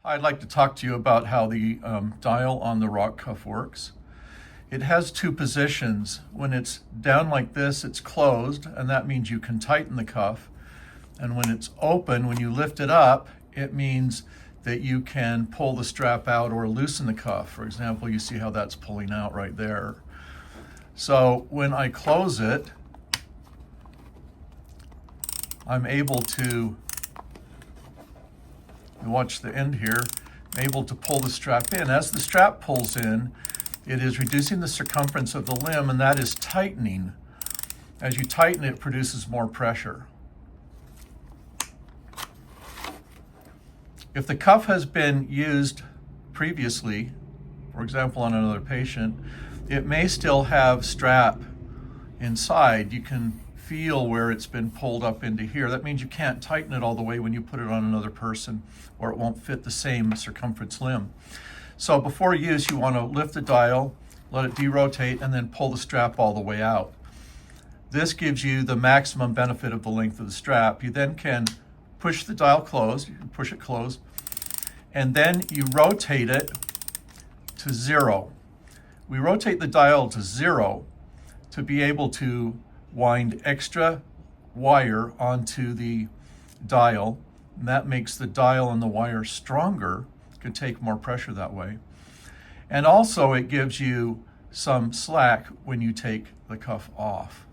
I'd like to talk to you about how the dial on the RockCuff works. It has two positions. When it's down like this, it's closed, and that means you can tighten the cuff. And when it's open, when you lift it up, it means that you can pull the strap out or loosen the cuff. For example, you see how that's pulling out right there. So when I close it, I'm able to, watch the end here, I'm able to pull the strap in. As the strap pulls in, it is reducing the circumference of the limb, and that is tightening. As you tighten it, it produces more pressure. If the cuff has been used previously, for example on another patient, it may still have strap inside. You can feel where it's been pulled up into here. That means you can't tighten it all the way when you put it on another person, or it won't fit the same circumference limb. So before use, you want to lift the dial, let it derotate, and then pull the strap all the way out. This gives you the maximum benefit of the length of the strap. You then can push the dial closed, you can push it closed, and then you rotate it to 0. We rotate the dial to 0 to be able to wind extra wire onto the dial, and that makes the dial and the wire stronger. You can take more pressure that way. And also it gives you some slack when you take the cuff off.